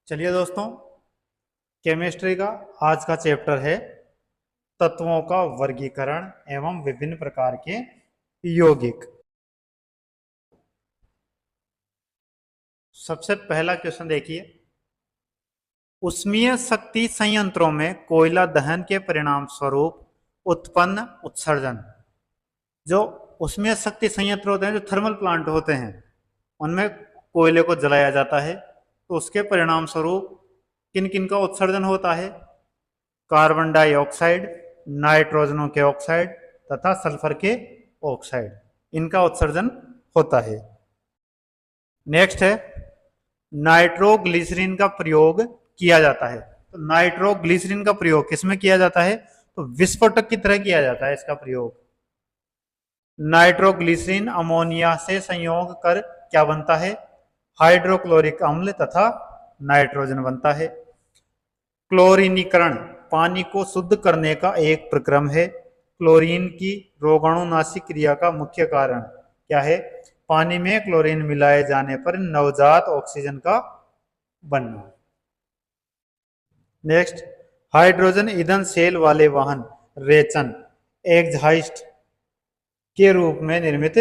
चलिए दोस्तों, केमिस्ट्री का आज का चैप्टर है तत्वों का वर्गीकरण एवं विभिन्न प्रकार के यौगिक। सबसे पहला क्वेश्चन देखिए, उष्मीय शक्ति संयंत्रों में कोयला दहन के परिणाम स्वरूप उत्पन्न उत्सर्जन। जो उष्मीय शक्ति संयंत्र होते हैं, जो थर्मल प्लांट होते हैं, उनमें कोयले को जलाया जाता है तो उसके परिणाम स्वरूप किन किन का उत्सर्जन होता है? कार्बन डाइऑक्साइड, नाइट्रोजनों के ऑक्साइड तथा सल्फर के ऑक्साइड, इनका उत्सर्जन होता है। नेक्स्ट है, नाइट्रोग्लिसरीन का प्रयोग किया जाता है। तो नाइट्रोग्लिसरीन का प्रयोग किसमें किया जाता है? तो विस्फोटक की तरह किया जाता है इसका प्रयोग। नाइट्रोग्लिसरीन अमोनिया से संयोग कर क्या बनता है? हाइड्रोक्लोरिक अम्ल तथा नाइट्रोजन बनता है। क्लोरीनीकरण पानी को शुद्ध करने का एक प्रक्रम है। क्लोरीन की रोगाणुनाशी क्रिया का मुख्य कारण क्या है? पानी में क्लोरीन मिलाए जाने पर नवजात ऑक्सीजन का बनना। नेक्स्ट, हाइड्रोजन ईंधन सेल वाले वाहन रेचन एग्जॉस्ट के रूप में निर्मित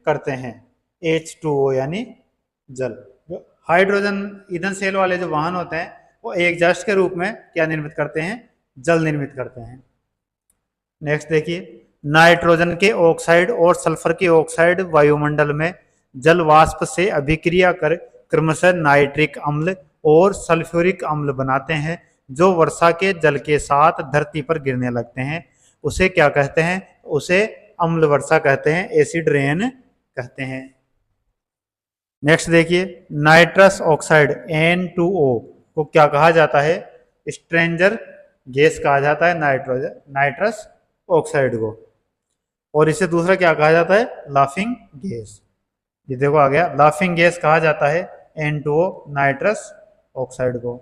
करते हैं H2O यानी जल। जो हाइड्रोजन ईंधन सेल वाले जो वाहन होते हैं वो एग्जॉस्ट के रूप में क्या निर्मित करते हैं? जल निर्मित करते हैं। नेक्स्ट देखिए, नाइट्रोजन के ऑक्साइड और सल्फर के ऑक्साइड वायुमंडल में जल वाष्प से अभिक्रिया कर क्रमशः नाइट्रिक अम्ल और सल्फ्यूरिक अम्ल बनाते हैं, जो वर्षा के जल के साथ धरती पर गिरने लगते हैं। उसे क्या कहते हैं? उसे अम्ल वर्षा कहते हैं, एसिड रेन कहते हैं। नेक्स्ट देखिए, नाइट्रस ऑक्साइड N2O को क्या कहा जाता है? स्ट्रेंजर गैस कहा जाता है नाइट्रस ऑक्साइड को। और इसे दूसरा क्या कहा जाता है? Laughing gas. ये देखो आ गया, लाफिंग गैस कहा जाता है N2O नाइट्रस ऑक्साइड को।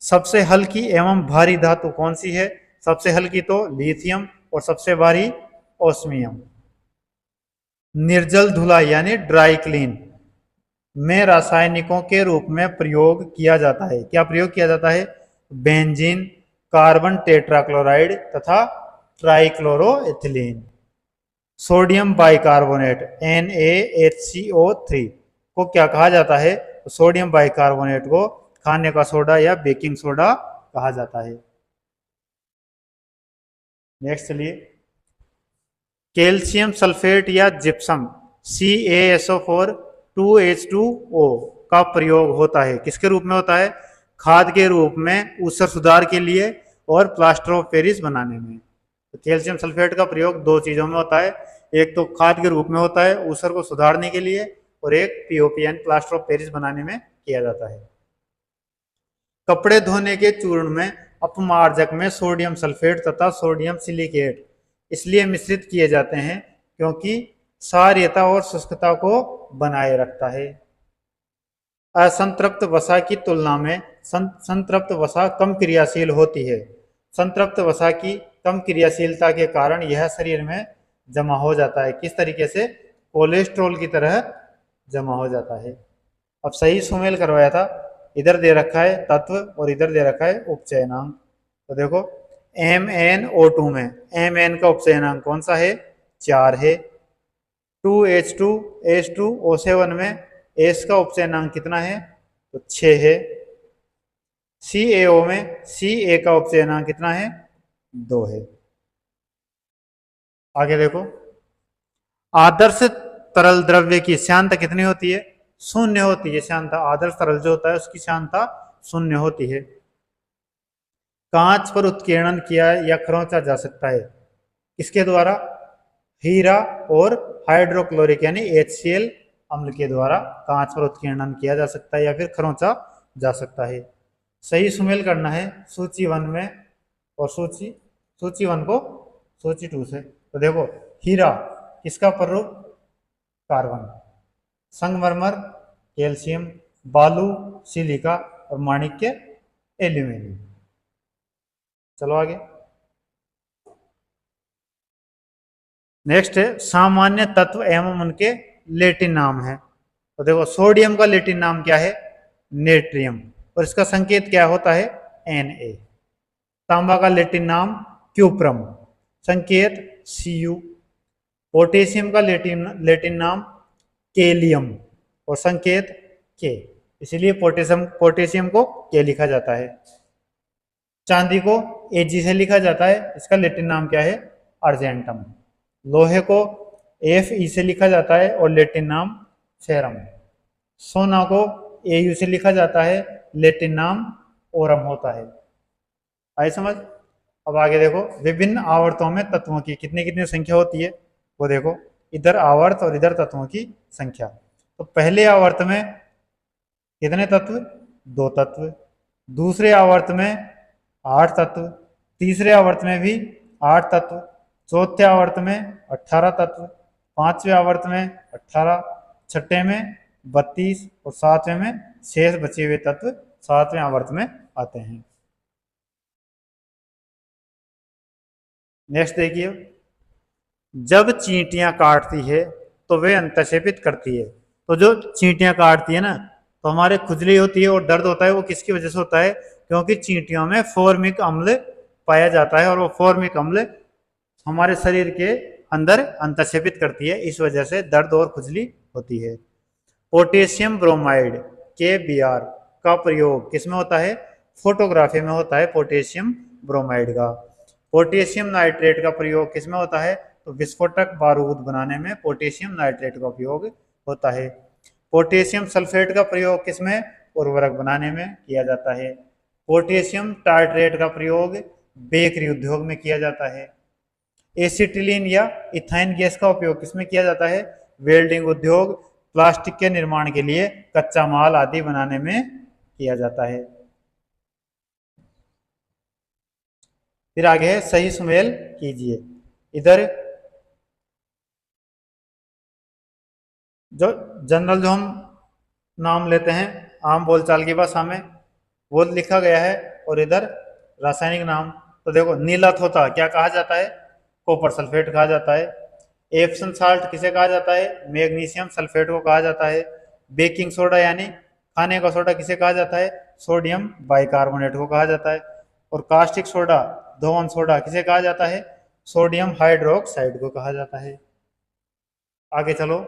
सबसे हल्की एवं भारी धातु कौन सी है? सबसे हल्की तो लिथियम और सबसे भारी ओस्मियम। निर्जल धुलाई यानी ड्राई क्लीन में रासायनिकों के रूप में प्रयोग किया जाता है। क्या प्रयोग किया जाता है? बेंजीन, कार्बन टेट्राक्लोराइड तथा ट्राइक्लोरोएथिलीन। सोडियम बाइकार्बोनेट NaHCO3 को क्या कहा जाता है? सोडियम बाइकार्बोनेट को खाने का सोडा या बेकिंग सोडा कहा जाता है। नेक्स्ट चलिए, कैल्शियम सल्फेट या जिप्सम CaSO4 2H2O का प्रयोग होता है। किसके रूप में होता है? खाद के रूप में, ऊसर सुधार के लिए और प्लास्टर ऑफ पेरिस बनाने में। तो कैल्शियम सल्फेट का प्रयोग दो चीजों में होता है, एक तो खाद के रूप में होता है ऊसर को सुधारने के लिए, और एक POP यानी प्लास्टर ऑफ पेरिस बनाने में किया जाता है। कपड़े धोने के चूर्ण में अपमार्जक में सोडियम सल्फेट तथा सोडियम सिलिकेट इसलिए मिश्रित किए जाते हैं क्योंकि क्षारीयता और शुष्कता को बनाए रखता है। असंतृप्त वसा की तुलना में संतृप्त वसा कम क्रियाशील होती है। संतृप्त वसा की कम क्रियाशीलता के कारण यह शरीर में जमा हो जाता है। किस तरीके से? कोलेस्ट्रॉल की तरह जमा हो जाता है। अब सही सुमेल करवाया था, इधर दे रखा है तत्व और इधर दे रखा है उपचयनांक। तो देखो MnO2 में Mn का उपचयनांक कौन सा है? 4 है। 2H2O7 में S का उपचयनांक कितना है? तो 6 है। CaO में Ca का उपचयनांक कितना है? 2 है। आगे देखो, आदर्श तरल द्रव्य की श्यानता कितनी होती है? 0 होती है श्यानता। आदर्श तरल जो होता है उसकी श्यानता 0 होती है। कांच पर उत्कीर्णन किया या खरोंचा जा सकता है किसके द्वारा? हीरा और हाइड्रोक्लोरिक यानी HCl अम्ल के द्वारा कांच पर उत्कीर्णन किया जा सकता है या फिर खरोंचा जा सकता है। सही सुमेल करना है सूची 1 में और सूची 1 को सूची 2 से। तो देखो, हीरा किसका प्ररूप? कार्बन। संगमरमर कैल्शियम, बालू सिलिका और माणिक्य एल्यूमिनियम। चलो आगे। नेक्स्ट है सामान्य तत्व एवं उनके लैटिन नाम है। तो देखो, सोडियम का लैटिन नाम क्या है? नेट्रियम। और इसका संकेत क्या होता है, Na। तांबा का लैटिन नाम क्यूप्रम, संकेत Cu। पोटेशियम का लैटिन लैटिन नाम केलियम और संकेत के, इसीलिए पोटेशियम पोटेशियम को के लिखा जाता है। चांदी को Ag से लिखा जाता है, इसका लैटिन नाम क्या है, अर्जेंटम। लोहे को Fe से लिखा जाता है और लैटिन नाम फेरम। सोना को Au से लिखा जाता है, लैटिन नाम ओरम होता है। आई समझ। अब आगे देखो, विभिन्न आवर्तों में तत्वों की कितनी कितनी संख्या होती है, वो देखो, इधर आवर्त और इधर तत्वों की संख्या। तो पहले आवर्त में कितने तत्व, 2 तत्व। दूसरे आवर्त में 8 तत्व। तीसरे आवर्त में भी 8 तत्व। चौथे आवर्त में 18 तत्व। पांचवें आवर्त में 18। छठे में 32 और सातवें में शेष बचे हुए तत्व 7वें आवर्त में आते हैं। नेक्स्ट देखिए, जब चींटियां काटती है तो वे अंतक्षेपित करती है। तो जो चींटियां काटती है ना, तो हमारे खुजली होती है और दर्द होता है, वो किसकी वजह से होता है, क्योंकि चींटियों में फॉर्मिक अम्ल पाया जाता है और वो फॉर्मिक अम्ल हमारे शरीर के अंदर अंतक्षेपित करती है, इस वजह से दर्द और खुजली होती है। पोटेशियम ब्रोमाइड KBr का प्रयोग किसमें होता है, फोटोग्राफी में होता है पोटेशियम ब्रोमाइड का। पोटेशियम नाइट्रेट का प्रयोग किसमें होता है, तो विस्फोटक बारूद बनाने में पोटेशियम नाइट्रेट का उपयोग होता है। पोटेशियम सल्फेट का प्रयोग किसमें, उर्वरक बनाने में किया जाता है। पोटेशियम टार्ट्रेट का प्रयोग बेकरी उद्योग में किया जाता है। एसिटिलीन या इथाइन गैस का उपयोग किसमें किया जाता है, वेल्डिंग उद्योग, प्लास्टिक के निर्माण के लिए कच्चा माल आदि बनाने में किया जाता है। फिर आगे है सही सुमेल कीजिए। इधर जो जनरल जो हम नाम लेते हैं आम बोलचाल की भाषा में, वो लिखा गया है, और इधर रासायनिक नाम। तो देखो, नीला थोथा क्या कहा जाता है, कॉपर सल्फेट कहा जाता है। एप्सम साल्ट किसे कहा जाता है, मैग्नीशियम सल्फेट को कहा जाता है। बेकिंग सोडा यानी खाने का सोडा किसे कहा जाता है, सोडियम बाइकार्बोनेट को कहा जाता है। और कास्टिक सोडा, धोवन सोडा किसे कहा जाता है, सोडियम हाइड्रोक्साइड को कहा जाता है। आगे चलो,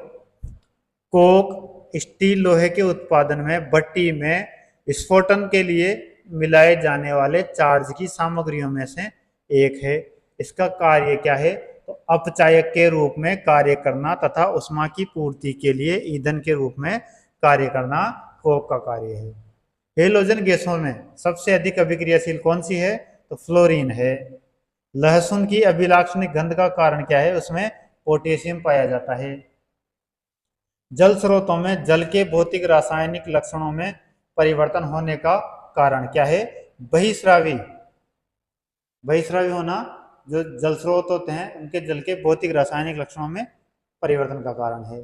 कोक स्टील लोहे के उत्पादन में भट्टी में विस्फोटन के लिए मिलाए जाने वाले चार्ज की सामग्रियों में से एक है। इसका कार्य क्या है, तो अपचायक के रूप में कार्य करना तथा उष्मा की पूर्ति के लिए ईंधन के रूप में कार्य करना कोक का कार्य है। हेलोजन गैसों में सबसे अधिक अभिक्रियाशील कौन सी है, तो फ्लोरीन है। लहसुन की अभिलाक्षणिक गंध का कारण क्या है, उसमें पोटेशियम पाया जाता है। जल स्रोतों में जल के भौतिक रासायनिक लक्षणों में परिवर्तन होने का कारण क्या है, बहिस्रावी। बहिस्रावी होना जो जल स्रोत होते हैं उनके जल के भौतिक रासायनिक लक्षणों में परिवर्तन का कारण है।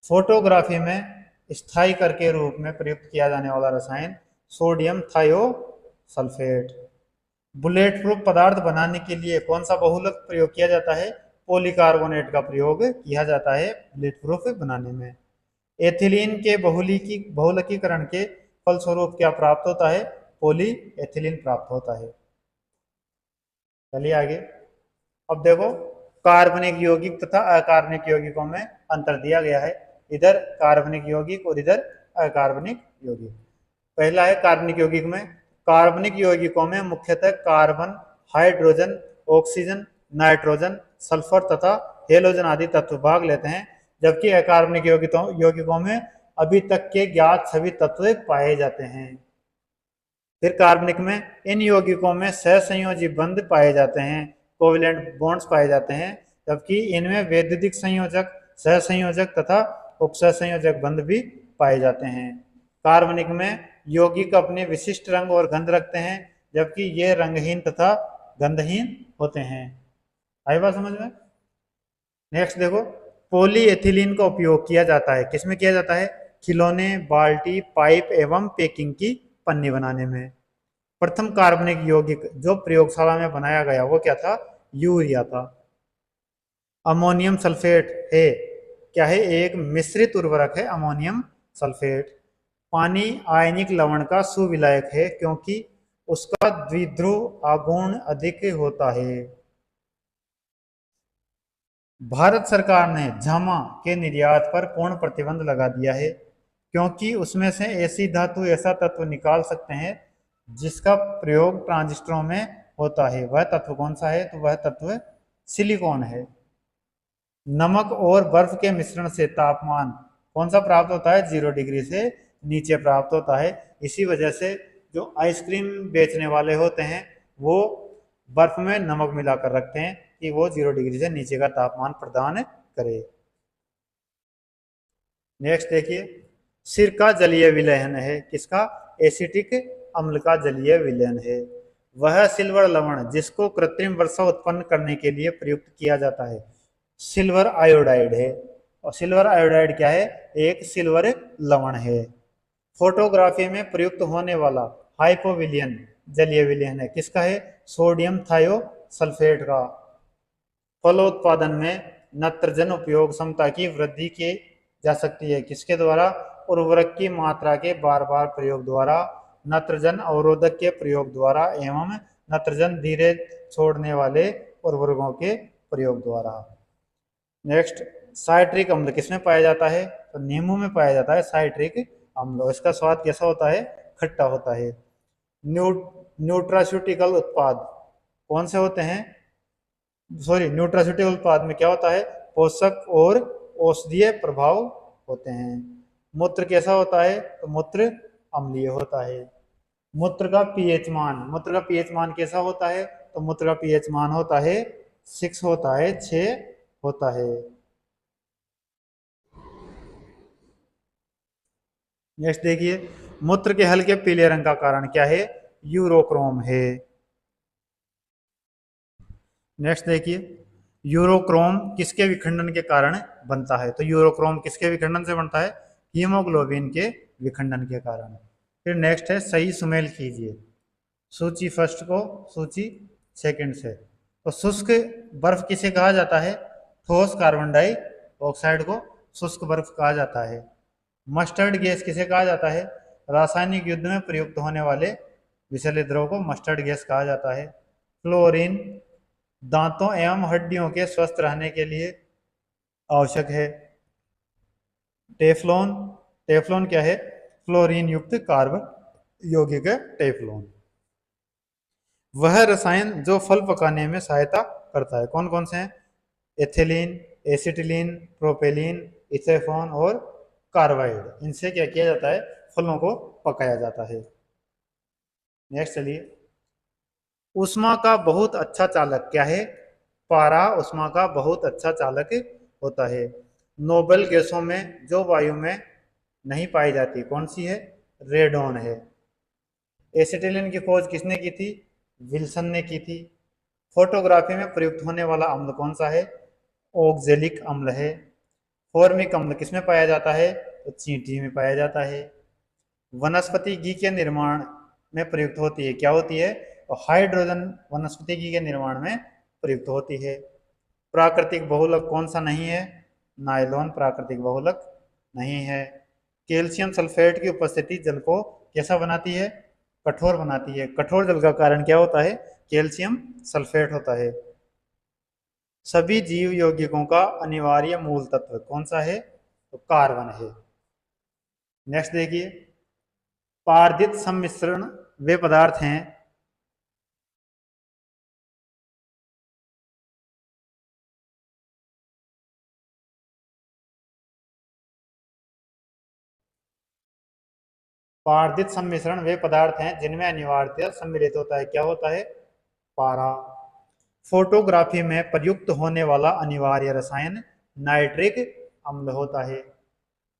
फोटोग्राफी में स्थायी कर के रूप में प्रयुक्त किया जाने वाला रसायन सोडियम थायोसल्फेट। बुलेट प्रूफ पदार्थ बनाने के लिए कौन सा बहुलक प्रयोग किया जाता है, पॉलीकार्बोनेट का प्रयोग किया जाता है बुलेट प्रूफ बनाने में। एथिलीन के बहुलकीकरण के फलस्वरूप क्या प्राप्त होता है, पॉली एथिलीन प्राप्त होता है। चलिए आगे, अब देखो कार्बनिक यौगिक तथा अकार्बनिक यौगिकों में अंतर दिया गया है। इधर कार्बनिक यौगिक और इधर अकार्बनिक यौगिक। पहला है कार्बनिक यौगिक में, कार्बनिक यौगिकों में मुख्यतः carbon, hydrogen, oxygen, nitrogen, sulphur तथा हेलोजन आदि तत्व भाग लेते हैं, जबकि अकार्बनिक यौगिकों में अभी तक के ज्ञात सभी तत्व पाए जाते हैं। फिर कार्बनिक में इन यौगिकों में सहसंयोजी बंध पाए जाते हैं, कोवेलेंट बॉन्ड्स पाए जाते हैं, जबकि इनमें वैद्युतिक संयोजक, सहसंयोजक तथा उपसहसंयोजक बंध भी पाए जाते हैं। कार्बनिक में यौगिक अपने विशिष्ट रंग और गंध रखते हैं, जबकि ये रंगहीन तथा गंधहीन होते हैं। आई बात समझ में। नेक्स्ट देखो, पॉलीएथिलीन का उपयोग किया जाता है, किसमें किया जाता है, खिलौने, बाल्टी, पाइप एवं पैकिंग की पन्नी बनाने में। प्रथम कार्बनिक यौगिक जो प्रयोगशाला में बनाया गया वो क्या था, यूरिया था। अमोनियम सल्फेट है क्या है, एक मिश्रित उर्वरक है अमोनियम सल्फेट। पानी आयनिक लवण का सुविलायक है क्योंकि उसका द्विध्रुव आघूर्ण अधिक होता है। भारत सरकार ने झामा के निर्यात पर पूर्ण प्रतिबंध लगा दिया है क्योंकि उसमें से ऐसी धातु ऐसा तत्व निकाल सकते हैं जिसका प्रयोग ट्रांजिस्टरों में होता है। वह तत्व कौन सा है? तो वह तत्व सिलिकॉन है। नमक और बर्फ के मिश्रण से तापमान कौन सा प्राप्त होता है? 0 डिग्री से नीचे प्राप्त होता है। इसी वजह से जो आइसक्रीम बेचने वाले होते हैं वो बर्फ में नमक मिलाकर रखते हैं कि वो 0 डिग्री से नीचे का तापमान प्रदान करे। नेक्स्ट देखिए, सिरका जलीय विलयन है। किसका? एसिटिक अम्ल का जलीय विलयन है। वह सिल्वर लवण जिसको कृत्रिम वर्षा उत्पन्न करने के लिए प्रयुक्त किया जाता है सिल्वर आयोडाइड है। और सिल्वर आयोडाइड क्या है? एक सिल्वर लवण है। फोटोग्राफी में प्रयुक्त होने वाला हाइपोविलियन जलीय विलयन है। किसका है? सोडियम थायोसल्फेट का। फलोत्पादन में नत्रजन उपयोग क्षमता की वृद्धि की जा सकती है। किसके द्वारा? उर्वरक की मात्रा के बार बार प्रयोग द्वारा, नत्रजन अवरोधक के प्रयोग द्वारा एवं नत्रजन धीरे छोड़ने वाले उर्वरकों के प्रयोग द्वारा। नेक्स्ट, साइट्रिक अम्ल किसमें पाया जाता है? तो नींबू में पाया जाता है साइट्रिक अम्ल। इसका स्वाद कैसा होता है? खट्टा होता है। न्यूट्रास्यूटिकल उत्पाद कौन से होते हैं? न्यूट्रास्यूटिकल उत्पाद में क्या होता है? पोषक और औषधीय प्रभाव होते हैं। मूत्र कैसा होता है? तो मूत्र अम्लीय होता है। मूत्र का पीएच मान कैसा होता है? तो मूत्र का पीएच मान होता है 6 होता है, 6 होता है। नेक्स्ट देखिए, मूत्र के हल्के पीले रंग का कारण क्या है? यूरोक्रोम है। नेक्स्ट देखिए, यूरोक्रोम किसके विखंडन के कारण बनता है? तो यूरोक्रोम किसके विखंडन से बनता है? हीमोग्लोबिन के विखंडन के कारण। फिर नेक्स्ट है सही सुमेल कीजिए सूची फर्स्ट को सूची सेकंड से। तो शुष्क बर्फ किसे कहा जाता है? ठोस कार्बन डाइऑक्साइड को शुष्क बर्फ कहा जाता है। मस्टर्ड गैस किसे कहा जाता है? रासायनिक युद्ध में प्रयुक्त होने वाले विषैले द्रव को मस्टर्ड गैस कहा जाता है। फ्लोरीन दांतों एवं हड्डियों के स्वस्थ रहने के लिए आवश्यक है। टेफ्लॉन, टेफ्लॉन क्या है? फ्लोरीन युक्त कार्बन यौगिक है टेफ्लॉन। वह रसायन जो फल पकाने में सहायता करता है कौन कौन से हैं? एथिलीन, एसिटिलीन, प्रोपेलीन, इथेफॉन और कार्बाइड। इनसे क्या किया जाता है? फलों को पकाया जाता है। नेक्स्ट चलिए, उष्मा का बहुत अच्छा चालक क्या है? पारा उष्मा का बहुत अच्छा चालक होता है। नोबेल गैसों में जो वायु में नहीं पाई जाती कौन सी है? रेडॉन है। एसिटिलीन की खोज किसने की थी? विल्सन ने की थी। फोटोग्राफी में प्रयुक्त होने वाला अम्ल कौन सा है? ऑक्जेलिक अम्ल है। फॉर्मिक अम्ल किसमें पाया जाता है? तो चींटी में पाया जाता है। वनस्पति घी के निर्माण में प्रयुक्त होती है क्या होती है? तो हाइड्रोजन वनस्पति घी के निर्माण में प्रयुक्त होती है। प्राकृतिक बहुलक कौन सा नहीं है? नायलॉन प्राकृतिक बहुलक नहीं है। कैल्शियम सल्फेट की उपस्थिति जल को कैसा बनाती है? कठोर बनाती है। कठोर जल का कारण क्या होता है? कैल्शियम सल्फेट होता है। सभी जीव यौगिकों का अनिवार्य मूल तत्व कौन सा है? तो कार्बन है। नेक्स्ट देखिए, पारदित सम्मिश्रण वे पदार्थ हैं पारदित सम्मिश्रण वे पदार्थ हैं जिनमें अनिवार्यतः सम्मिलित होता है क्या होता है? पारा। फोटोग्राफी में प्रयुक्त होने वाला अनिवार्य रसायन नाइट्रिक अम्ल होता है।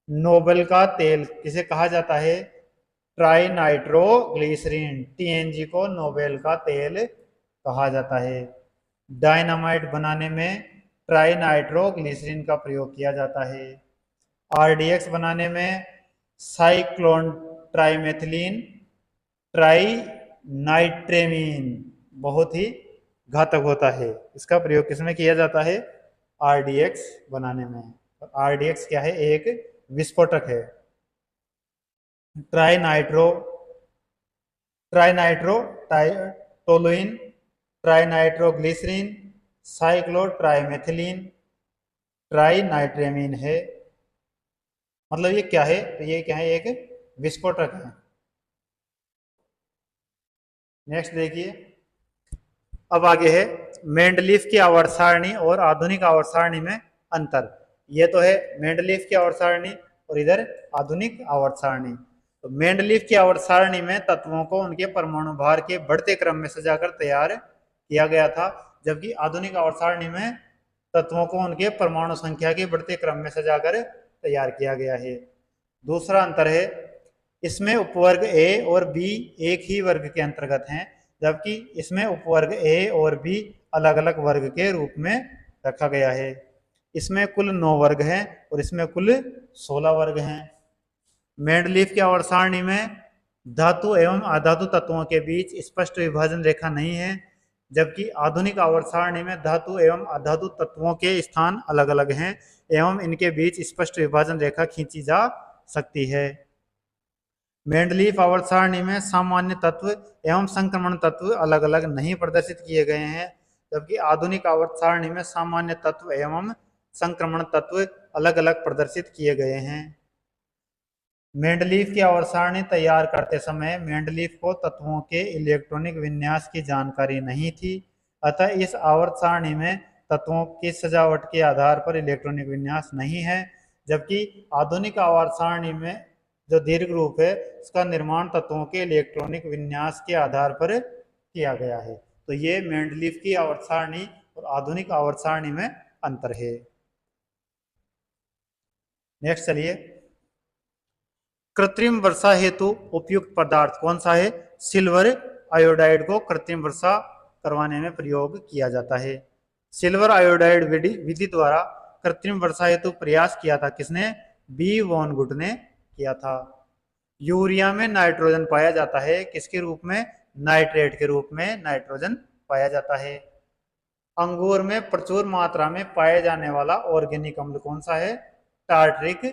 नोबेल का तेल किसे कहा जाता है? ट्राई नाइट्रोग्लिसरीन टीएनजी को नोबेल का तेल कहा जाता है। डायनामाइट बनाने में ट्राई नाइट्रोग्लिसरीन का प्रयोग किया जाता है। आरडीएक्स बनाने में साइक्लोन ट्राइमेथिलीन ट्राई नाइट्रेमीन बहुत ही घातक होता है। इसका प्रयोग किसमें किया जाता है? आरडीएक्स बनाने में। आरडीएक्स क्या है? एक विस्फोटक है। ट्राइनाइट्रो ट्राइनाइट्रो टोलुइन, ट्राइनाइट्रोग्लिसरीन, साइक्लोट्राइमेथिलीन, ट्राइनाइट्रेमीन है। मतलब ये क्या है? तो ये क्या है? एक विस्फोटक है। नेक्स्ट देखिए, अब आगे है मेंडलीफ की आवर्त सारणी और आधुनिक आवर्त सारणी में अंतर। ये तो है मेंडलीफ की आवर्त सारणी और इधर आधुनिक आवर्त सारणी। तो मेंडलीफ की आवर्त सारणी में तत्वों को उनके परमाणु भार के बढ़ते क्रम में सजाकर तैयार किया गया था, जबकि आधुनिक आवर्त सारणी में तत्वों को उनके परमाणु संख्या के बढ़ते क्रम में सजाकर तैयार किया गया है। दूसरा अंतर है, इसमें उपवर्ग ए और बी एक ही वर्ग के अंतर्गत हैं, जबकि इसमें उपवर्ग ए और बी अलग अलग वर्ग के रूप में रखा गया है। इसमें कुल 9 वर्ग हैं और इसमें कुल 16 वर्ग हैं। मेंडलीफ की आवर्त सारणी में धातु एवं अधातु तत्वों के बीच स्पष्ट विभाजन रेखा नहीं है, जबकि आधुनिक आवर्त सारणी में धातु एवं अधातु तत्वों के स्थान अलग अलग हैं एवं इनके बीच स्पष्ट विभाजन रेखा खींची जा सकती है। मेंडलीफ आवर्त सारणी में सामान्य तत्व एवं संक्रमण तत्व अलग अलग नहीं प्रदर्शित किए गए हैं, जबकि आधुनिक आवर्त सारणी में सामान्य तत्व एवं संक्रमण तत्व अलग अलग प्रदर्शित किए गए हैं। मेंडलीफ की आवर्त सारणी तैयार करते समय मेंडलीफ को तत्वों के इलेक्ट्रॉनिक विन्यास की जानकारी नहीं थी, अतः इस आवर्त सारणी में तत्वों की सजावट के आधार पर इलेक्ट्रॉनिक विन्यास नहीं है, जबकि आधुनिक आवर्त सारणी में जो दीर्घ रूप है उसका निर्माण तत्वों के इलेक्ट्रॉनिक विन्यास के आधार पर किया गया है। तो ये मेंडलीफ की आवर्त सारणी और आधुनिक आवर्त सारणी में अंतर है। नेक्स्ट चलिए, कृत्रिम वर्षा हेतु उपयुक्त पदार्थ कौन सा है? सिल्वर आयोडाइड को कृत्रिम वर्षा करवाने में प्रयोग किया जाता है। सिल्वर आयोडाइड विधि द्वारा कृत्रिम वर्षा हेतु प्रयास किया था किसने? बी वॉन गुट ने किया था। यूरिया में नाइट्रोजन पाया जाता है, किसके रूप में? नाइट्रेट के रूप में नाइट्रोजन पाया जाता है। अंगूर में प्रचुर मात्रा में पाए जाने वाला ऑर्गेनिक अम्ल कौन सा है? टार्टरिक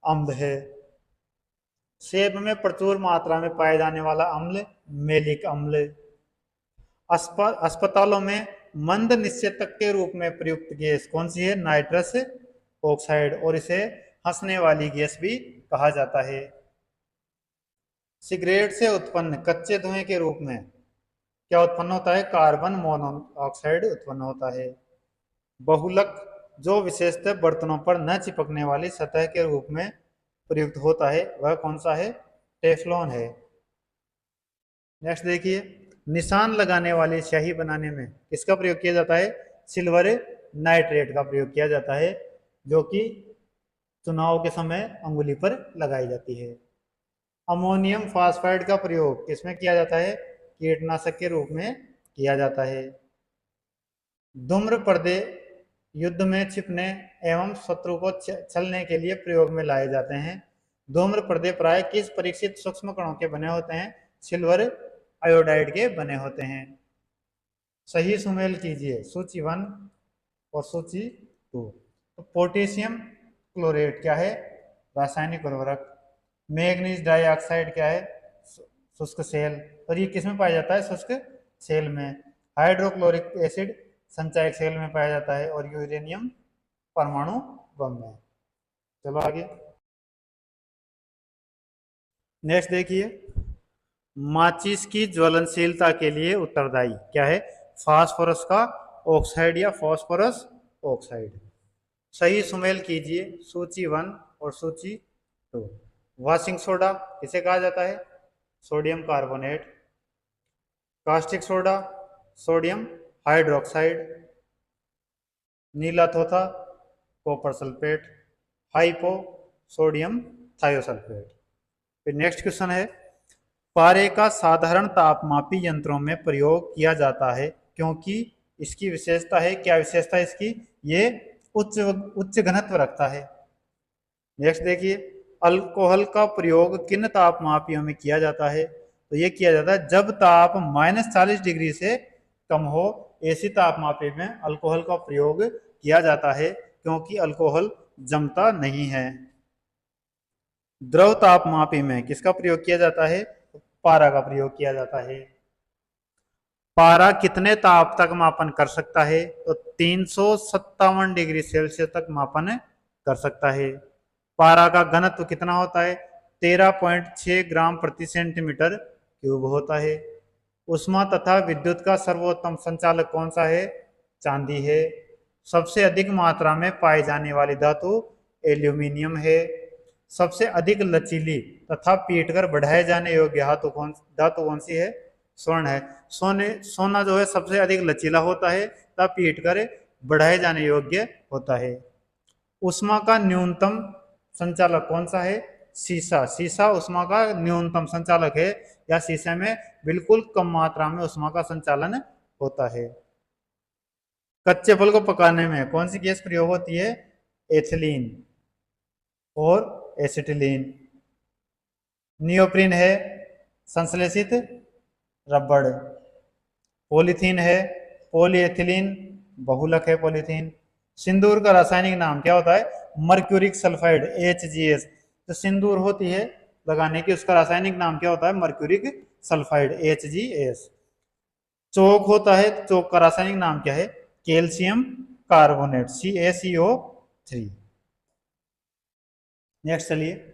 अम्ल है। सेब में प्रचुर मात्रा में पाए जाने वाला अम्ल मेलिक अम्ल। अस्पतालों में मंद निश्चेतक के रूप में प्रयुक्त गैस कौन सी है? नाइट्रस ऑक्साइड, और इसे हंसने वाली गैस भी कहा जाता है। सिगरेट से उत्पन्न कच्चे धुएं के रूप में क्या उत्पन्न होता है? कार्बन मोनोऑक्साइड उत्पन्न होता है। बहुलक जो विशेषतः बर्तनों पर न चिपकने वाली सतह के रूप में प्रयुक्त होता है वह कौन सा है? टेफ्लॉन है। नेक्स्ट देखिए, निशान लगाने वाली स्याही बनाने में किसका प्रयोग किया जाता है? सिल्वर नाइट्रेट का प्रयोग किया जाता है, जो कि चुनाव के समय अंगुली पर लगाई जाती है। अमोनियम फास्फाइड का प्रयोग किसमें किया जाता है? कीटनाशक के रूप में किया जाता है। धूम्र पर्दे युद्ध में छिपने एवं शत्रु को छलने के लिए प्रयोग में लाए जाते हैं। धूम्र पर्दे प्राय किस परीक्षित सूक्ष्म कणों के बने होते हैं? सिल्वर आयोडाइड के बने होते हैं। सही सुमेल कीजिए सूची 1 और सूची 2। तो पोटेशियम क्लोरेट क्या है? रासायनिक उर्वरक। मैग्नीज डाइऑक्साइड क्या है? शुष्क सेल, और ये किस में पाया जाता है? शुष्क सेल में। हाइड्रोक्लोरिक एसिड संचयक सेल में पाया जाता है, और यूरेनियम परमाणु बम में। चलो आगे, नेक्स्ट देखिए, माचिस की ज्वलनशीलता के लिए उत्तरदायी क्या है? फास्फोरस का ऑक्साइड या फास्फोरस ऑक्साइड। सही सुमेल कीजिए सूची 1 और सूची 2। वॉशिंग सोडा किसे कहा जाता है? Sodium carbonate. Caustic soda sodium hydroxide. नीला थोथा copper sulphate. Hypo sodium thiosulphate. फिर नेक्स्ट क्वेश्चन है, पारे का साधारण तापमापी यंत्रों में प्रयोग किया जाता है क्योंकि इसकी विशेषता है, क्या विशेषता है इसकी? ये उच्च घनत्व रखता है। नेक्स्ट देखिए, अल्कोहल का प्रयोग किन तापमापियों में किया जाता है? तो ये किया जाता है जब ताप -40 डिग्री से कम हो, ऐसी तापमापी में अल्कोहल का प्रयोग किया जाता है, क्योंकि अल्कोहल जमता नहीं है। द्रव तापमापी में किसका प्रयोग किया जाता है? पारा का प्रयोग किया जाता है। पारा कितने ताप तक मापन कर सकता है? तो 357 डिग्री सेल्सियस तक मापन कर सकता है। पारा का घनत्व कितना होता है? 13.6 ग्राम प्रति सेंटीमीटर क्यूब होता है। उष्मा तथा विद्युत का सर्वोत्तम संचालक कौन सा है? चांदी है। सबसे अधिक मात्रा में पाई जाने वाली धातु एल्यूमिनियम है। सबसे अधिक लचीली तथा पीटकर बढ़ाए जाने योग्य धातु कौन सी है? स्वर्ण है। सोना जो है सबसे अधिक लचीला होता है तथा पीटकर बढ़ाए जाने योग्य होता है। उष्मा का न्यूनतम संचालक कौन सा है? सीसा। सीसा उष्मा का न्यूनतम संचालक है, या शीशे में बिल्कुल कम मात्रा में उष्मा का संचालन होता है। कच्चे फल को पकाने में कौन सी गैस प्रयोग होती है? एथिलीन और एसिटिलीन। नियोप्रीन है संश्लेषित रबड़। पॉलीथीन है पॉलीएथिलीन, बहुलक है पॉलीथीन। सिंदूर का रासायनिक नाम क्या होता है? Mercuric sulphide HGS। जो सिंदूर होती है लगाने की, उसका रासायनिक नाम क्या होता है? Mercuric sulphide HGS। चौक होता है, चौक का रासायनिक नाम क्या है? Calcium carbonate CaCO3। नेक्स्ट चलिए,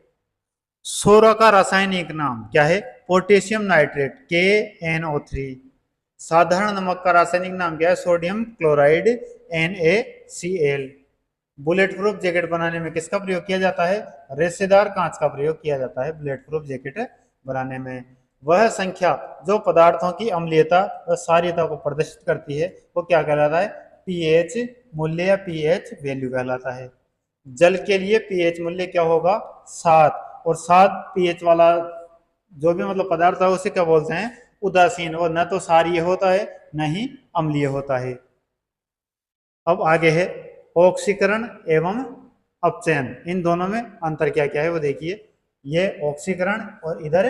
सोरा का रासायनिक नाम क्या है? Potassium nitrate KNO3। साधारण नमक का रासायनिक नाम क्या है? Sodium chloride NaCl। Bullet proof jacket बनाने में किसका प्रयोग किया जाता है? रेशेदार कांच का प्रयोग किया जाता है बुलेट प्रूफ जैकेट बनाने में। वह संख्या जो पदार्थों की अम्लीयता व क्षारीयता को प्रदर्शित करती है वो क्या कहलाता है? pH मूल्य या pH वैल्यू कहलाता है। जल के लिए pH मूल्य क्या होगा? 7। और 7 pH वाला जो भी मतलब पदार्थ है उसे क्या बोलते हैं? उदासीन। और न तो क्षारीय होता है न ही अम्लीय होता है। अब आगे है ऑक्सीकरण एवं अपचयन। इन दोनों में अंतर क्या क्या है वो देखिए। ये ऑक्सीकरण और इधर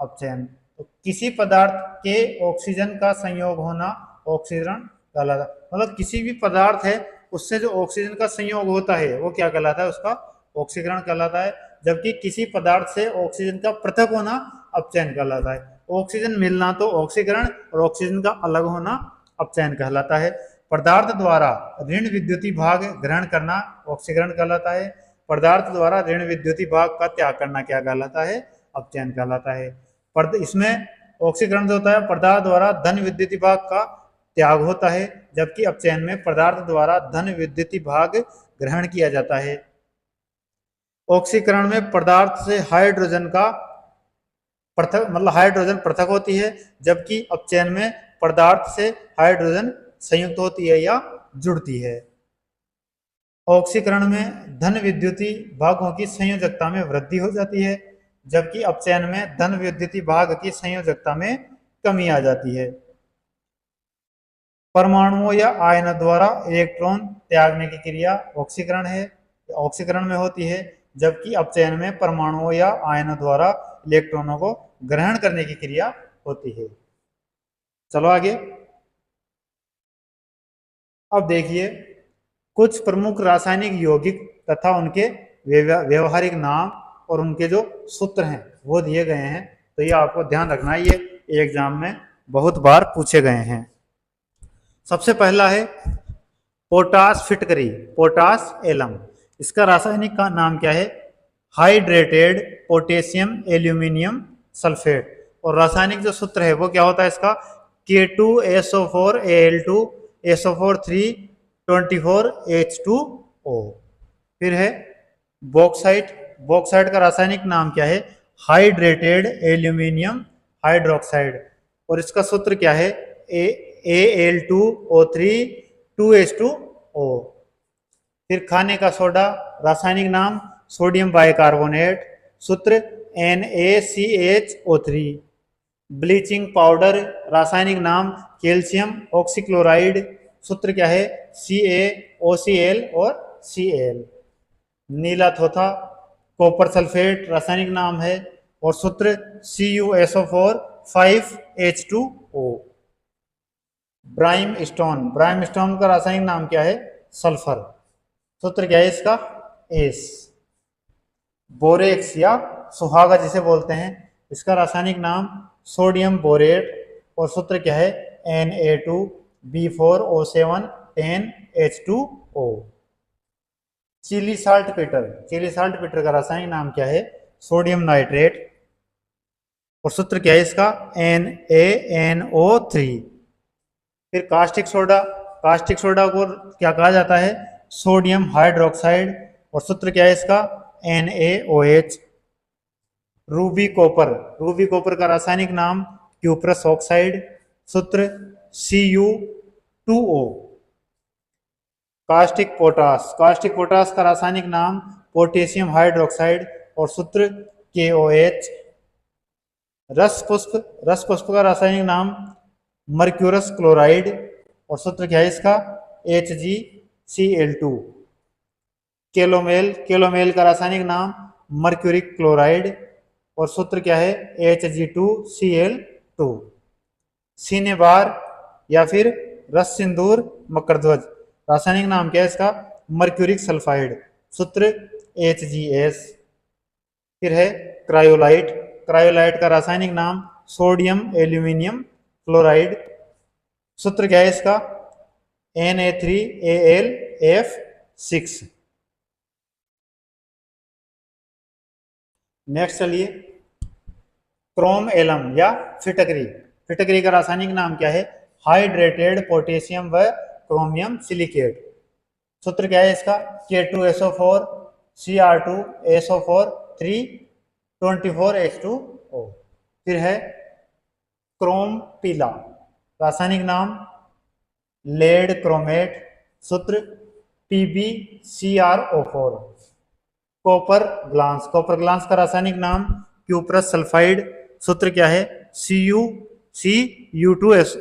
अपचयन। तो किसी पदार्थ के ऑक्सीजन का संयोग होना ऑक्सीकरण कहलाता है। मतलब किसी भी पदार्थ है उससे जो ऑक्सीजन का संयोग होता है वो क्या कहलाता है? उसका ऑक्सीकरण कहलाता है। जबकि किसी पदार्थ से ऑक्सीजन का पृथक होना अपचयन कहलाता है। ऑक्सीजन मिलना तो ऑक्सीकरण और ऑक्सीजन का अलग होना अपचयन कहलाता है। पदार्थ द्वारा ऋण विद्युतीय भाग ग्रहण करना ऑक्सीकरण कहलाता है। पदार्थ द्वारा ऋण विद्युतीय भाग का त्याग करना क्या कहलाता है? अपचयन कहलाता है। इसमें ऑक्सीकरण जो होता है पदार्थ द्वारा धन विद्युतीय भाग का त्याग होता है, जबकि अपचयन में पदार्थ द्वारा धन विद्युतीय भाग ग्रहण किया जाता है। ऑक्सीकरण में पदार्थ से हाइड्रोजन का पृथक मतलब हाइड्रोजन पृथक होती है, जबकि अपचयन में पदार्थ से हाइड्रोजन संयुक्त होती है या जुड़ती है। ऑक्सीकरण में धन विद्युतीय भागों की संयोजकता में वृद्धि हो जाती है, जबकि अपचयन में धन विद्युतीय भाग की संयोजकता में कमी आ जाती है। परमाणुओं या आयनों द्वारा इलेक्ट्रॉन त्यागने की क्रिया ऑक्सीकरण है, ऑक्सीकरण में होती है, जबकि अपचयन में परमाणुओं या आयनों द्वारा इलेक्ट्रॉनों को ग्रहण करने की क्रिया होती है। चलो आगे। अब देखिए कुछ प्रमुख रासायनिक यौगिक तथा उनके व्यवहारिक नाम और उनके जो सूत्र हैं वो दिए गए हैं। तो ये आपको ध्यान रखना है, ये एग्जाम में बहुत बार पूछे गए हैं। सबसे पहला है पोटास फिटकरी, पोटास एलम। इसका रासायनिक का नाम क्या है? Hydrated potassium aluminium sulphate. और रासायनिक जो सूत्र है वो क्या होता है इसका? K2SO4Al2 SO4 324H2O। फिर है बॉक्साइट। बॉक्साइट का रासायनिक नाम क्या है? Hydrated aluminium hydroxide. और इसका सूत्र क्या है? Al2O3 2H2O। फिर खाने का सोडा, रासायनिक नाम सोडियम बाइकार्बोनेट, सूत्र NaCHO3। ब्लीचिंग पाउडर, रासायनिक नाम कैल्शियम ऑक्सीक्लोराइड, सूत्र क्या है? CaOCl और Cl। नीला थोथा कॉपर सल्फेट रासायनिक नाम है और सूत्र CuSO4 5H2O। ब्राइम स्टोन, ब्राइम स्टोन का रासायनिक नाम क्या है? सल्फर, सूत्र क्या है इसका? एस। बोरेक्स या सुहागा जिसे बोलते हैं, इसका रासायनिक नाम सोडियम बोरेट और सूत्र क्या है Na2B4O7 10H2O। Chilli salt Peter का रासायनिक नाम क्या है सोडियम नाइट्रेट और सूत्र क्या है इसका NaNO3। फिर कास्टिक सोडा को क्या कहा जाता है सोडियम हाइड्रोक्साइड और सूत्र क्या है इसका NaOH। रूबी कॉपर का रासायनिक नाम क्यूप्रस ऑक्साइड, सूत्र Cu2O। कास्टिक पोटास का रासायनिक नाम पोटेशियम हाइड्रोक्साइड और सूत्र KOH। रस पुष्प का रासायनिक नाम मर्क्यूरस क्लोराइड और सूत्र क्या है इसका HgCl2। केलोमेल का रासायनिक नाम मर्क्यूरिक क्लोराइड और सूत्र क्या है Hg2Cl2। सीनेबार या फिर रस सिंदूर मकरध्वज, रासायनिक नाम क्या है इसका मर्क्यूरिक सल्फाइड, सूत्र HgS। फिर है क्रायोलाइट का रासायनिक नाम सोडियम एल्यूमिनियम क्लोराइड, सूत्र क्या है इसका Na3AlF6। नेक्स्ट चलिए क्रोम एलम या फिटकरी का रासायनिक नाम क्या है हाइड्रेटेड पोटेशियम व क्रोमियम सिलिकेट, सूत्र क्या है इसका K2SO4 Cr2SO4 324H2O। फिर है क्रोम पीला, रासायनिक नाम लेड क्रोमेट, सूत्र PbCrO4। कॉपर ग्लांस का रासायनिक नाम क्यूप्रस सल्फाइड, सूत्र क्या है Cu2S।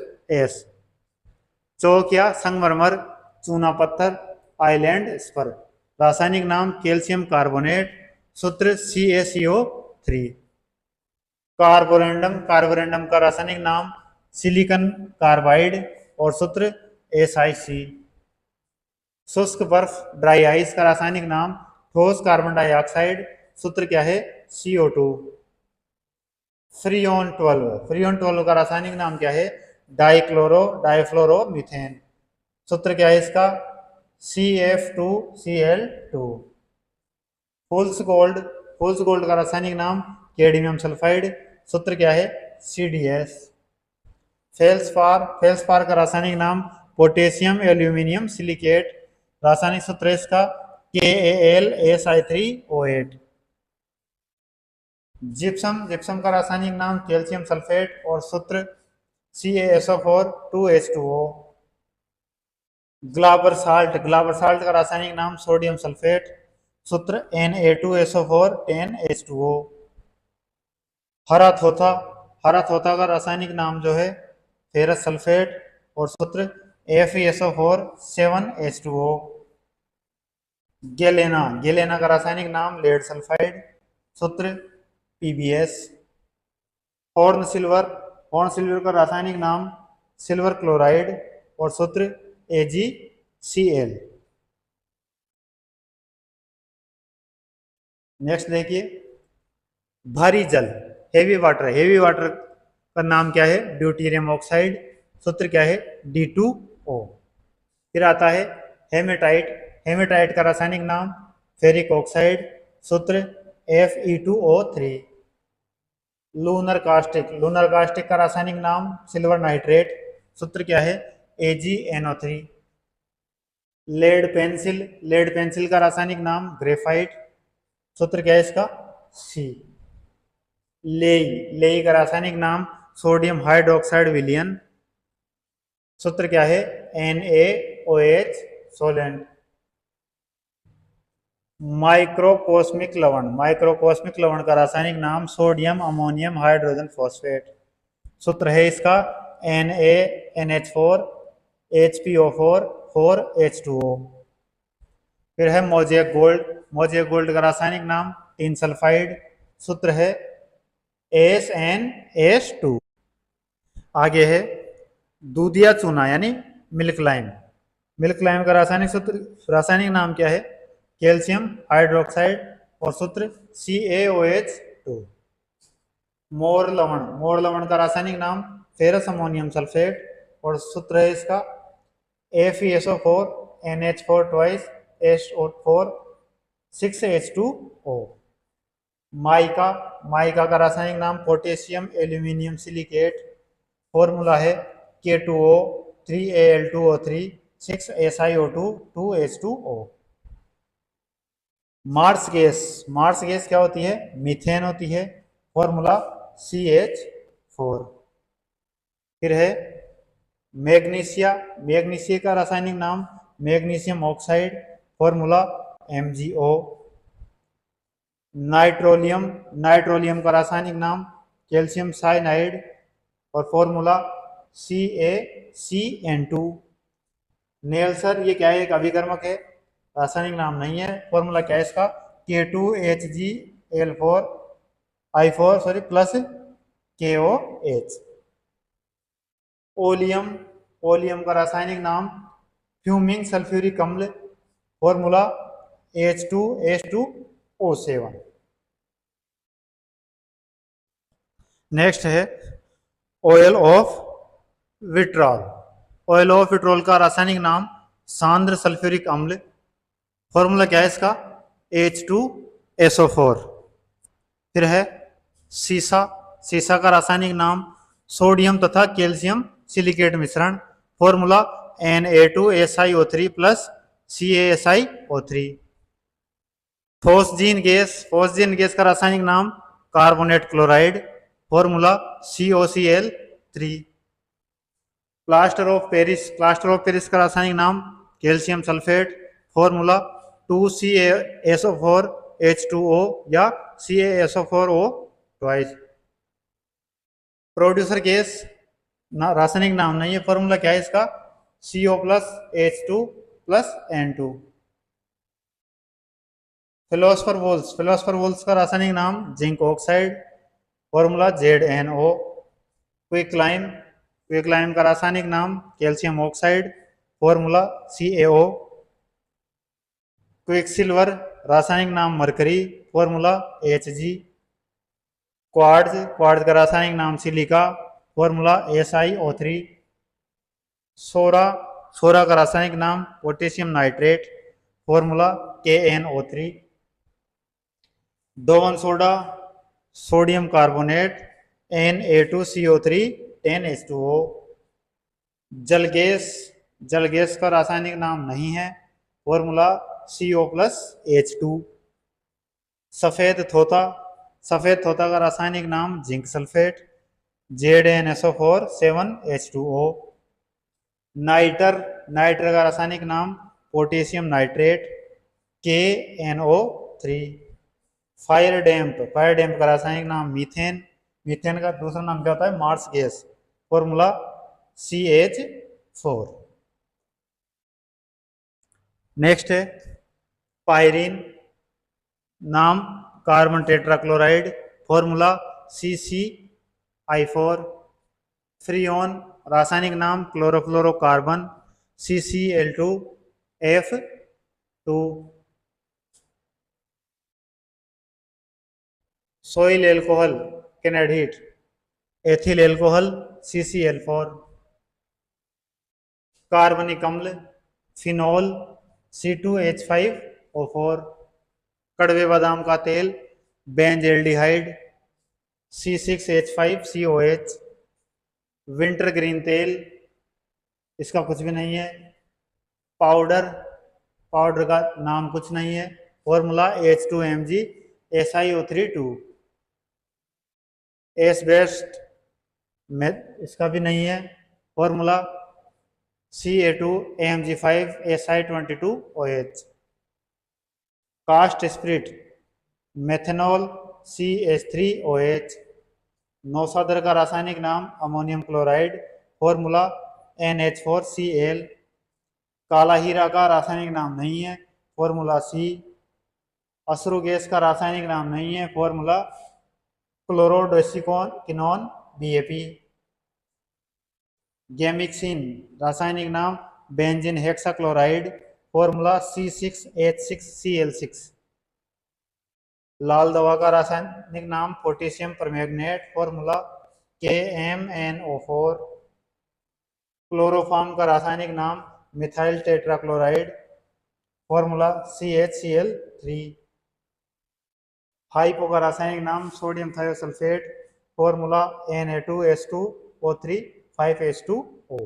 चौक या संगमरमर, चूना पत्थर, आइलैंड स्पर, रासायनिक नाम कैल्शियम कार्बोनेट, सूत्र CaCO3। कार्बोरेंडम का रासायनिक नाम सिलिकन कार्बाइड और सूत्र SiC। शुष्क बर्फ ड्राई आइस का रासायनिक नाम ठोस कार्बन डाइऑक्साइड, सूत्र क्या है CO2। फ्रियोन 12 का रासायनिक नाम क्या है डाइफ्लोरोमीथेन, सूत्र क्या है इसका CF2Cl2। फूल्स गोल्ड का रासायनिक नाम कैडमियम सल्फाइड, सूत्र क्या है CdS। फेल्सपार का रासायनिक नाम पोटेशियम एल्यूमिनियम सिलिकेट, रासायनिक सूत्र इसका KAlSi3O8। जिप्सम का रासायनिक नाम कैल्शियम सल्फेट और सूत्र CaSO4 2H2O। ग्लाबर साल्ट का रासायनिक नाम सोडियम सल्फेट, सूत्र Na2SO4 10H2O। हरा थोथा का रासायनिक नाम जो है फेरस सल्फेट और सूत्र FeSO4 7H2O। गेलेना का रासायनिक नाम लेड सल्फाइड, सूत्र PbS। हॉर्न सिल्वर का रासायनिक नाम सिल्वर क्लोराइड और सूत्र AgCl। नेक्स्ट देखिए भारी जल हेवी वाटर का नाम क्या है ड्यूटीरियम ऑक्साइड, सूत्र क्या है D2O। फिर आता है हेमेटाइट का रासायनिक नाम फेरिक ऑक्साइड, सूत्र Fe2O3। लूनर कास्टिक का रासायनिक नाम सिल्वर नाइट्रेट, सूत्र क्या है AgNO3। लेड पेंसिल का रासायनिक नाम ग्रेफाइट, सूत्र क्या है इसका C। लेई का रासायनिक नाम सोडियम हाइड्रोक्साइड विलियन, सूत्र क्या है NaOH सोलेंट। माइक्रोकोस्मिक लवण का रासायनिक नाम सोडियम अमोनियम हाइड्रोजन फॉस्फेट, सूत्र है इसका NaNH4 HPO4 4H2O। फिर है मोजेक गोल्ड का रासायनिक नाम टिन सल्फाइड, सूत्र है SnS2। आगे है दूधिया चूना यानी मिल्क लाइम का रासायनिक नाम क्या है कैल्शियम हाइड्रोक्साइड, और सूत्र CaOH2। मोर लवण का रासायनिक नाम फेरस अमोनियम सल्फेट और सूत्र है इसका FeSO4 NH4 twice SO4 6H2O। Mica mica का रासायनिक नाम पोटेशियम एल्यूमिनियम सिलिकेट, फॉर्मूला है K2O 3Al2O3 6SiO2 2H2O। Marsh gas क्या होती है? मीथेन होती है, फॉर्मूला CH4। फिर है मैग्नीशिया का रासायनिक नाम मैग्नीशियम ऑक्साइड, फॉर्मूला MgO। नाइट्रोलियम का रासायनिक नाम कैल्शियम साइनाइड और फॉर्मूला CaCN2। नेल्सर ये क्या है? एक अभिकर्मक है, रासायनिक नाम नहीं है, फॉर्मूला क्या है इसका? K2HgI4 plus KOH। ओलियम का रासायनिक नाम फ्यूमिंग सल्फ्यूरिक अम्ल, फॉर्मूला H2H2O7। नेक्स्ट है ऑयल ऑफ विट्रॉल का रासायनिक नाम सांद्र सल्फ्यूरिक अम्ल, फॉर्मूला क्या है इसका? H2SO4। फिर है सीसा का रासायनिक नाम सोडियम तथा कैल्शियम सिलिकेट मिश्रण, formula Na2SiO3 plus CaSiO3। Phosgene gas का रासायनिक नाम carbonate chloride, formula COCl3। Plaster of Paris का रासायनिक नाम कैल्शियम सल्फेट, फॉर्मूला 2CaSO4H2O या CaSO4O ट्वाइस। प्रोड्यूसर गैस रासायनिक नाम नहीं है, फॉर्मूला क्या है इसका? CO plus H2 plus N2। Philosopher wools का रासायनिक नाम zinc oxide, formula ZnO। Quicklime का रासायनिक नाम calcium oxide, formula CaO। Quicksilver रासायनिक नाम मरकरी, फॉर्मूला Hg। क्वार्ट्ज का रासायनिक नाम सिलिका, फॉर्मूला SiO3। सोरा का रासायनिक नाम पोटेशियम नाइट्रेट, फॉर्मूला KNO3। दोवन soda sodium carbonate Na2CO3 10H2O। जल गैस का रासायनिक नाम नहीं है, फॉर्मूला CO प्लस H2। सफेद तोता का रासायनिक नाम zinc sulphate, ZnSO4 7H2O। Nighter का रासायनिक नाम पोटेशियम नाइट्रेट, KNO3। फायर डैम्प का रासायनिक नाम मीथेन का दूसरा नाम क्या होता है? Marsh gas, formula CH4। Next है पायरीन, नाम carbon tetrachloride, formula CCI4। Freon रासायनिक नाम chlorofluorocarbon, CCl2F2। Soil alcohol can एडहिट, एथिल एल्कोहल CCl4। कार्बनिक अम्ल फिनोल C2H5O4। कड़वे बादाम का तेल बेंजेल्डिहाइड C6H5COH। विंटर ग्रीन तेल इसका कुछ भी नहीं है। पाउडर का नाम कुछ नहीं है, फॉर्मूला H2Mg SiO3 2। एस्बेस्ट इसका भी नहीं है, फॉर्मूला Ca2AMG5 Si22OH। कास्ट स्प्रिट मेथेनॉल CH3OH। नौसादर का रासायनिक नाम अमोनियम क्लोराइड, फॉर्मूला NH4Cl। काला हीरा का रासायनिक नाम नहीं है, फॉर्मूला C। अश्रु गैस का रासायनिक नाम नहीं है, फॉर्मूला क्लोरोडेसिकोनोन BAP। गैमिक्सिन रासायनिक नाम बेंजीन हेक्साक्लोराइड, फॉर्मूला C6H6Cl6। लाल दवा का रासायनिक नाम potassium permanganate, formula KMnO4। Chloroform का रासायनिक नाम methyl tetrachloride, formula CHCl3। Hypo का रासायनिक नाम sodium thiosulphate, formula Na2H2O3 5H2O।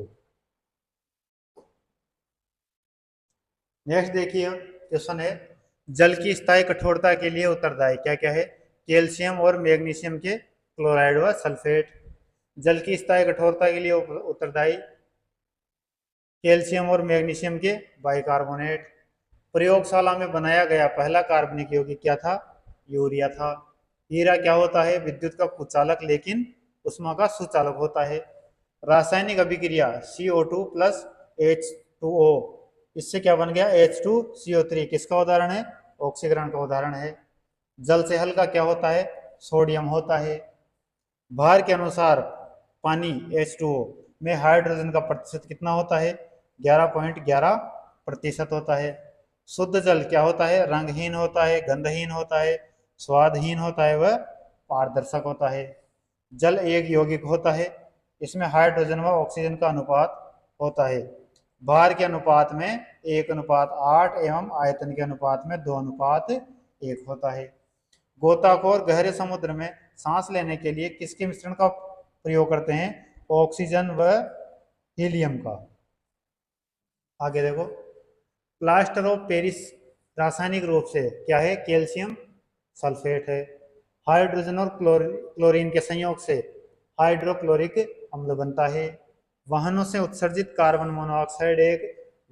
Next देखिए क्वेश्चन है, जल की स्थायी कठोरता के लिए उत्तरदायी क्या क्या है? कैल्शियम और मैग्नीशियम के क्लोराइड व सल्फेट। जल की स्थायी कठोरता के लिए उत्तरदायी कैल्शियम और मैग्नीशियम के बाइकार्बोनेट। प्रयोगशाला में बनाया गया पहला कार्बनिक यौगिक क्या था? यूरिया था। हीरा क्या होता है? विद्युत का कुचालक लेकिन उष्मा का सुचालक होता है। रासायनिक अभिक्रिया CO2 प्लस H2O, इससे क्या बन गया? H2CO3। किसका उदाहरण है? ऑक्सीकरण का उदाहरण है। जल से हल्का क्या होता है? सोडियम होता है। भार के अनुसार पानी H2O में हाइड्रोजन का प्रतिशत कितना होता है? 11.11% होता है। शुद्ध जल क्या होता है? रंगहीन होता है, गंधहीन होता है, स्वादहीन होता है, वह पारदर्शक होता है। जल एक यौगिक होता है, इसमें हाइड्रोजन व ऑक्सीजन का अनुपात होता है। भार के अनुपात में 1:8 एवं आयतन के अनुपात में 2:1 होता है। गोताखोर गहरे समुद्र में सांस लेने के लिए किसके मिश्रण का प्रयोग करते हैं? ऑक्सीजन व हीलियम का। आगे देखो, प्लास्टर ऑफ पेरिस रासायनिक रूप से क्या है? कैल्शियम सल्फेट है। हाइड्रोजन और क्लोरीन के संयोग से हाइड्रोक्लोरिक अम्ल बनता है। वाहनों से उत्सर्जित कार्बन मोनोऑक्साइड एक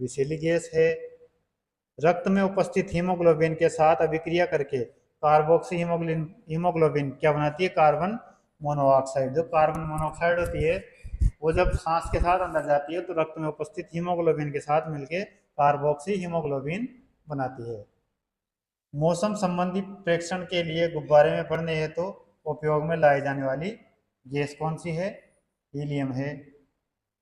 विषैली गैस है। रक्त में उपस्थित हीमोग्लोबिन के साथ अभिक्रिया करके कार्बोक्सी हीमोग्लोबिन क्या बनाती है? Carbon monoxide. जो कार्बन मोनोऑक्साइड होती है वो जब सांस के साथ अंदर जाती है तो रक्त में उपस्थित हीमोग्लोबिन के साथ मिलकर कार्बोक्सी हीमोग्लोबिन बनाती है। मौसम संबंधी प्रेक्षण के लिए गुब्बारे में भरने हेतु तो उपयोग में लाई जाने वाली गैस कौन सी है? हीलियम है।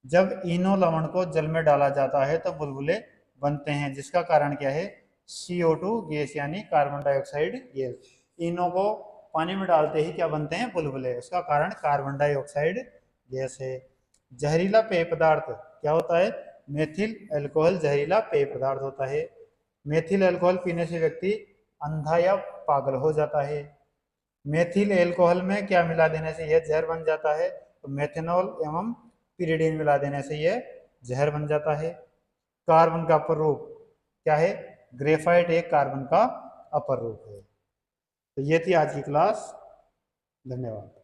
जब इनो लवण को जल में डाला जाता है तो बुलबुले बनते हैं, जिसका कारण क्या है? CO2 गैस यानी कार्बन डाइऑक्साइड गैस। इनो को पानी में डालते ही क्या बनते हैं? बुलबुले। उसका कारण कार्बन डाइऑक्साइड गैस है। जहरीला पेय पदार्थ क्या होता है? मेथिल अल्कोहल जहरीला पेय पदार्थ होता है। मेथिल अल्कोहल पीने से व्यक्ति अंधा या पागल हो जाता है। मेथिल अल्कोहल में क्या मिला देने से यह जहर बन जाता है? तो मेथेनॉल एवं पिरिडीन मिला देने से यह जहर बन जाता है। कार्बन का अपर रूप क्या है? ग्रेफाइट एक कार्बन का अपर रूप है। तो ये थी आज की क्लास। धन्यवाद।